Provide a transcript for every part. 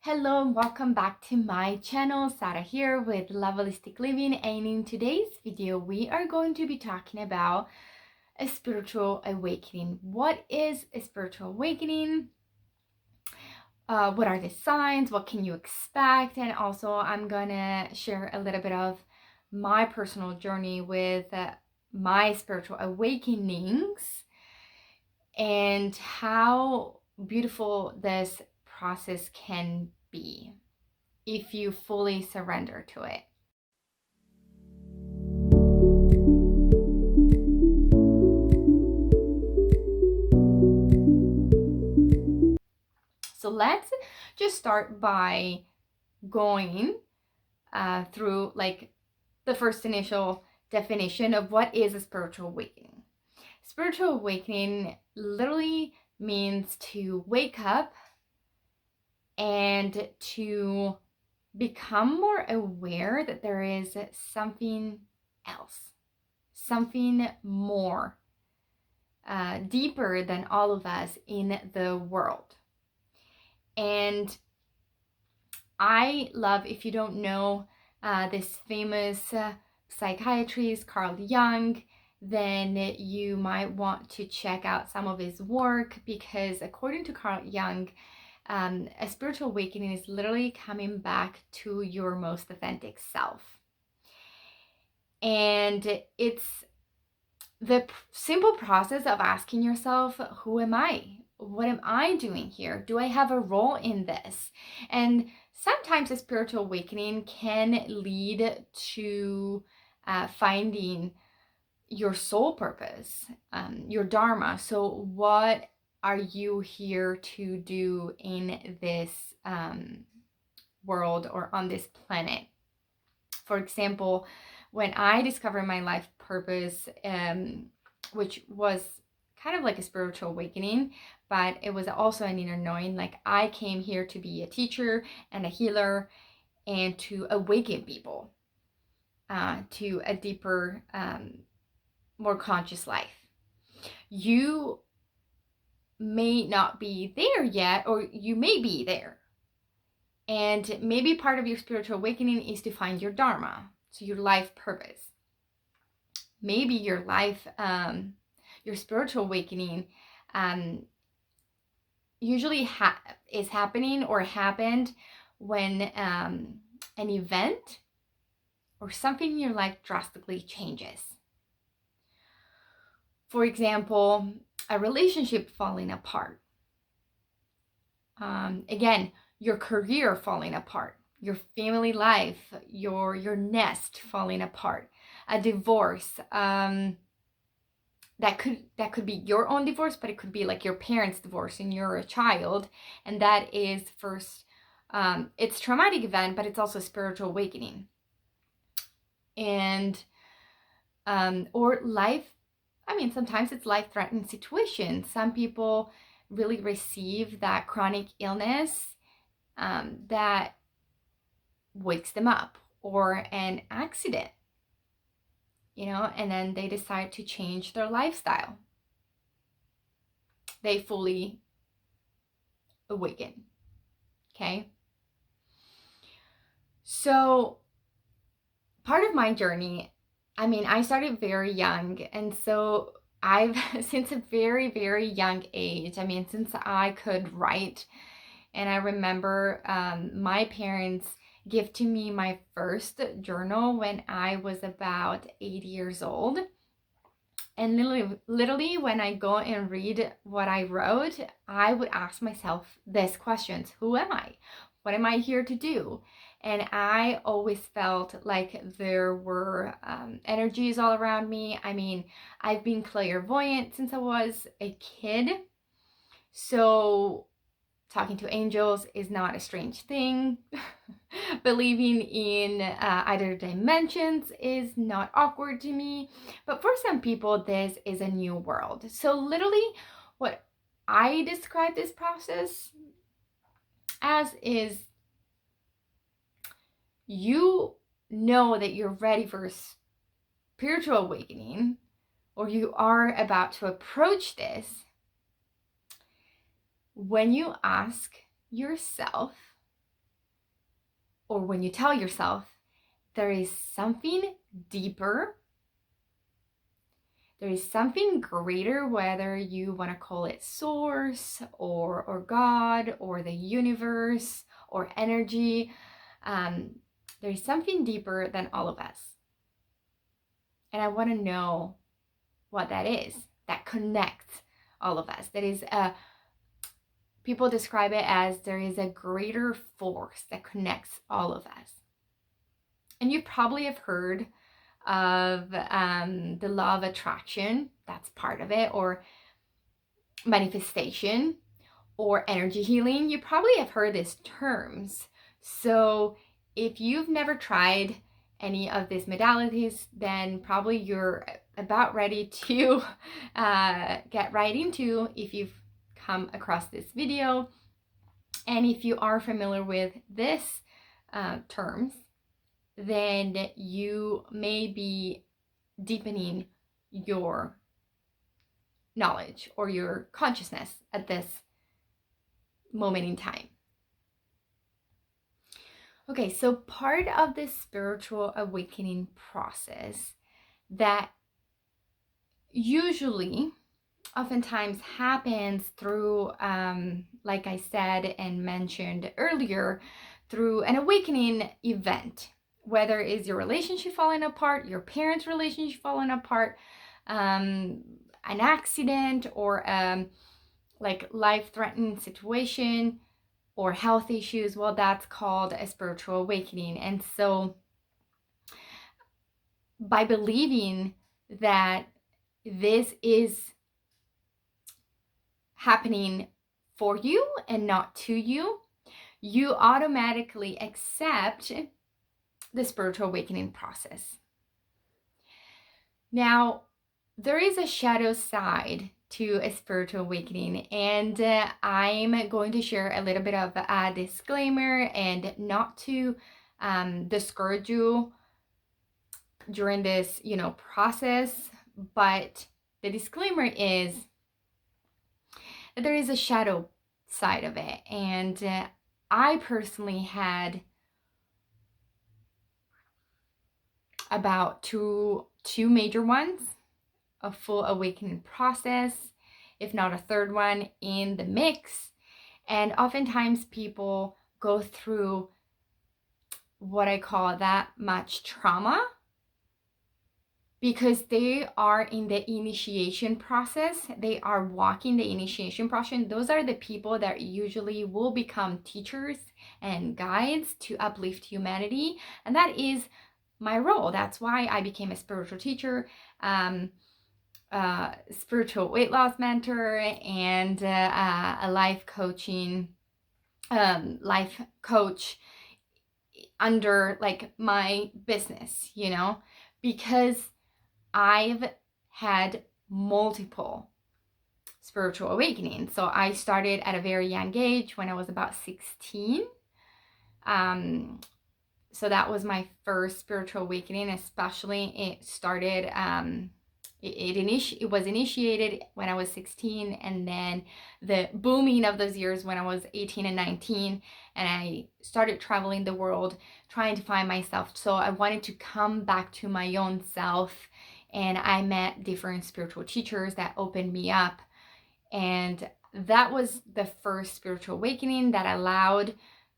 Hello and welcome back to my channel. Sara here with Levelistic Living, and in today's video we are going to be talking about a spiritual awakening. What is a spiritual awakening? What are the signs? What can you expect? And also I'm gonna share a little bit of my personal journey with my spiritual awakenings and how beautiful this process can be if you fully surrender to it. So let's just start by going through like the first initial definition of what is a spiritual awakening. Spiritual awakening literally means to wake up and to become more aware that there is something else, something more, deeper than all of us in the world. And I love, if you don't know this famous psychiatrist, Carl Jung, then you might want to check out some of his work, because according to Carl Jung, a spiritual awakening is literally coming back to your most authentic self. And it's the simple process of asking yourself, who am I? What am I doing here? Do I have a role in this? And sometimes a spiritual awakening can lead to finding your soul purpose, your dharma. So what are you here to do in this world or on this planet? For example, when I discovered my life purpose, which was kind of like a spiritual awakening, but it was also an inner knowing, like I came here to be a teacher and a healer and to awaken people to a deeper, more conscious life. You may not be there yet, or you may be there. And maybe part of your spiritual awakening is to find your dharma, so your life purpose. Maybe your life, your spiritual awakening usually is happening or happened when an event or something in your life drastically changes. For example, a relationship falling apart. Again, your career falling apart, your family life, your nest falling apart, a divorce. That could be your own divorce, but it could be like your parents' divorce and you're a child, and that is first, it's traumatic event, but it's also a spiritual awakening. And or life, I mean, sometimes it's life-threatening situations. Some people really receive that chronic illness that wakes them up, or an accident, and then they decide to change their lifestyle. They fully awaken. Okay? So part of my journey, I started very young, and so I've since a very, very young age, since I could write, and I remember my parents gifting me my first journal when I was about 8 years old. And literally when I go and read what I wrote, I would ask myself these questions. Who am I? What am I here to do? And I always felt like there were energies all around me. I've been clairvoyant since I was a kid. So talking to angels is not a strange thing. Believing in other dimensions is not awkward to me. But for some people, this is a new world. So literally what I describe this process as is, you know that you're ready for a spiritual awakening, or you are about to approach this, when you ask yourself, or when you tell yourself there is something deeper, there is something greater, whether you want to call it source or God or the universe or energy, there is something deeper than all of us. And I want to know what that is, that connects all of us. That is people describe it as there is a greater force that connects all of us. And you probably have heard of the law of attraction, that's part of it, or manifestation, or energy healing. You probably have heard these terms. So if you've never tried any of these modalities, then probably you're about ready to get right into if you've come across this video. And if you are familiar with this terms, then you may be deepening your knowledge or your consciousness at this moment in time. Okay, so part of this spiritual awakening process that usually oftentimes happens through, like I said and mentioned earlier, through an awakening event, whether it's your relationship falling apart, your parents' relationship falling apart, an accident, or like life-threatening situation, or health issues. Well, that's called a spiritual awakening. And so by believing that this is happening for you and not to you, you automatically accept the spiritual awakening process. Now, there is a shadow side to a spiritual awakening, and I'm going to share a little bit of a disclaimer and not to discourage you during this, process, but the disclaimer is that there is a shadow side of it, and I personally had about two major ones, a full awakening process, if not a third one in the mix. And oftentimes people go through what I call that much trauma because they are in the initiation process. They are walking the initiation process. Those are the people that usually will become teachers and guides to uplift humanity. And that is my role. That's why I became a spiritual teacher, spiritual weight loss mentor, and a life coach under like my business, because I've had multiple spiritual awakenings. So I started at a very young age when I was about 16. So that was my first spiritual awakening, especially it started, it was initiated when I was 16, and then the booming of those years when I was 18 and 19, and I started traveling the world trying to find myself. So I wanted to come back to my own self, and I met different spiritual teachers that opened me up, and that was the first spiritual awakening that allowed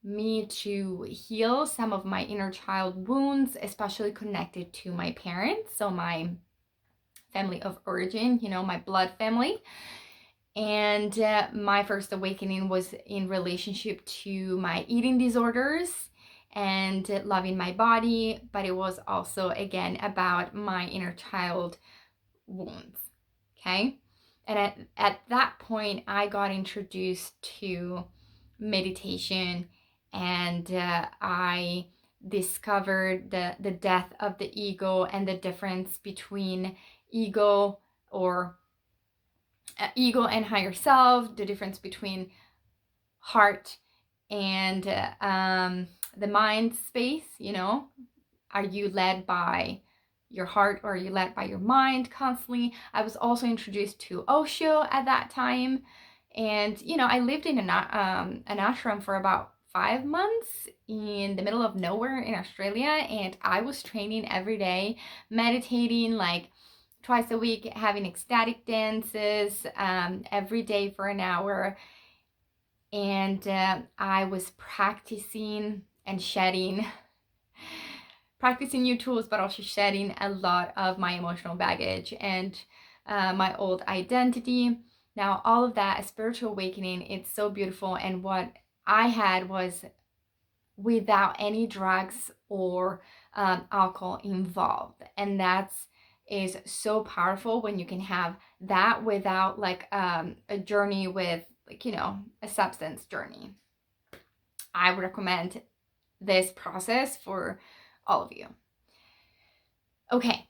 me to heal some of my inner child wounds, especially connected to my parents, so my family of origin, my blood family. And my first awakening was in relationship to my eating disorders and loving my body, but it was also, again, about my inner child wounds, okay? And at that point, I got introduced to meditation, and I discovered the death of the ego and the difference between ego and higher self, the difference between heart and the mind space. Are you led by your heart or are you led by your mind constantly? I was also introduced to Osho at that time, and I lived in an ashram for about 5 months in the middle of nowhere in Australia, and I was training every day, meditating like twice a week, having ecstatic dances every day for an hour. And I was practicing and shedding, practicing new tools, but also shedding a lot of my emotional baggage and my old identity. Now, all of that, a spiritual awakening, it's so beautiful. And what I had was without any drugs or alcohol involved. And that's is so powerful when you can have that without like a journey with, like, you know, a substance journey. I would recommend this process for all of you. Okay,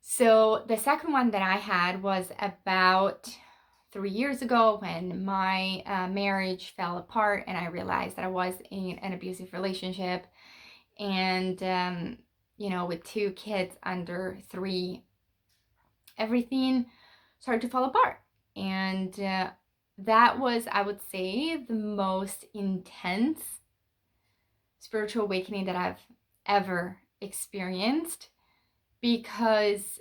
so the second one that I had was about 3 years ago when my marriage fell apart and I realized that I was in an abusive relationship, and you know, with 2 kids under 3, everything started to fall apart. And that was, I would say, the most intense spiritual awakening that I've ever experienced, because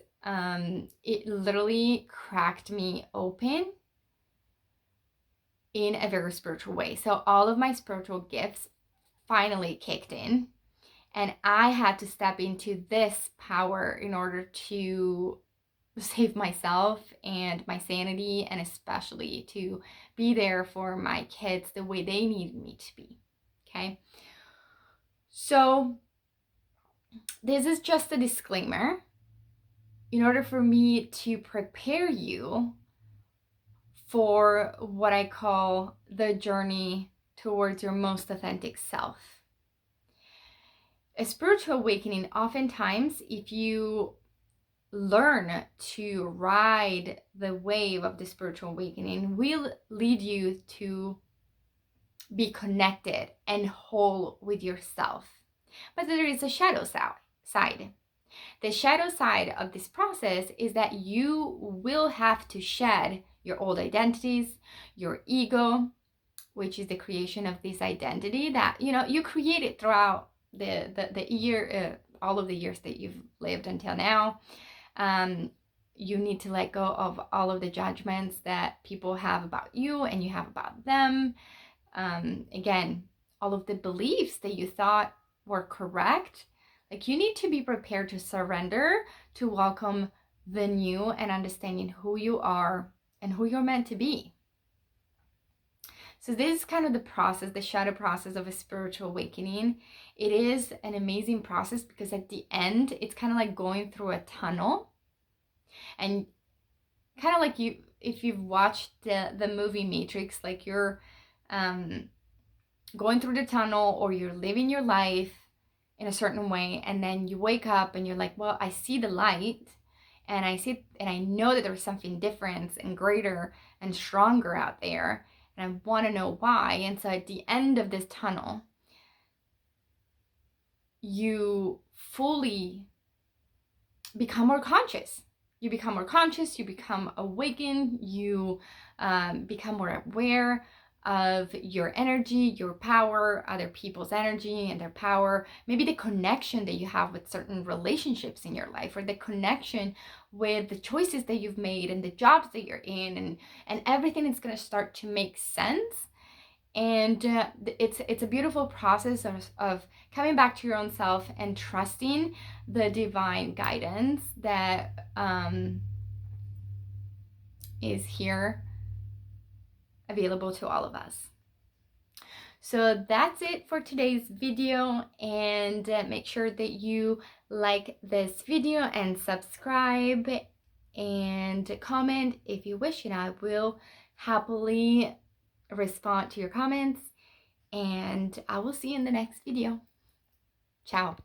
it literally cracked me open in a very spiritual way. So all of my spiritual gifts finally kicked in, and I had to step into this power in order to save myself and my sanity, and especially to be there for my kids the way they needed me to be. Okay, so this is just a disclaimer in order for me to prepare you for what I call the journey towards your most authentic self. A spiritual awakening, oftentimes, if you learn to ride the wave of the spiritual awakening, will lead you to be connected and whole with yourself. But there is a shadow side. The shadow side of this process is that you will have to shed your old identities, your ego, which is the creation of this identity that, you know, you created throughout the year, all of the years that you've lived until now. You need to let go of all of the judgments that people have about you and you have about them. Again, all of the beliefs that you thought were correct. Like, you need to be prepared to surrender, to welcome the new and understanding who you are and who you're meant to be. So this is kind of the process, the shadow process of a spiritual awakening. It is an amazing process because at the end, it's kind of like going through a tunnel. And kind of like you, if you've watched the movie Matrix, like you're going through the tunnel, or you're living your life in a certain way, and then you wake up and you're like, well, I see the light, and I know that there's something different and greater and stronger out there, and I want to know why. And so at the end of this tunnel, you fully become more conscious. You become more conscious, you become awakened, you become more aware of your energy, your power, other people's energy and their power, maybe the connection that you have with certain relationships in your life, or the connection with the choices that you've made and the jobs that you're in, and everything is going to start to make sense. And it's a beautiful process of coming back to your own self and trusting the divine guidance that is here available to all of us. So that's it for today's video, and make sure that you like this video and subscribe and comment if you wish, and I will happily respond to your comments, and I will see you in the next video. Ciao.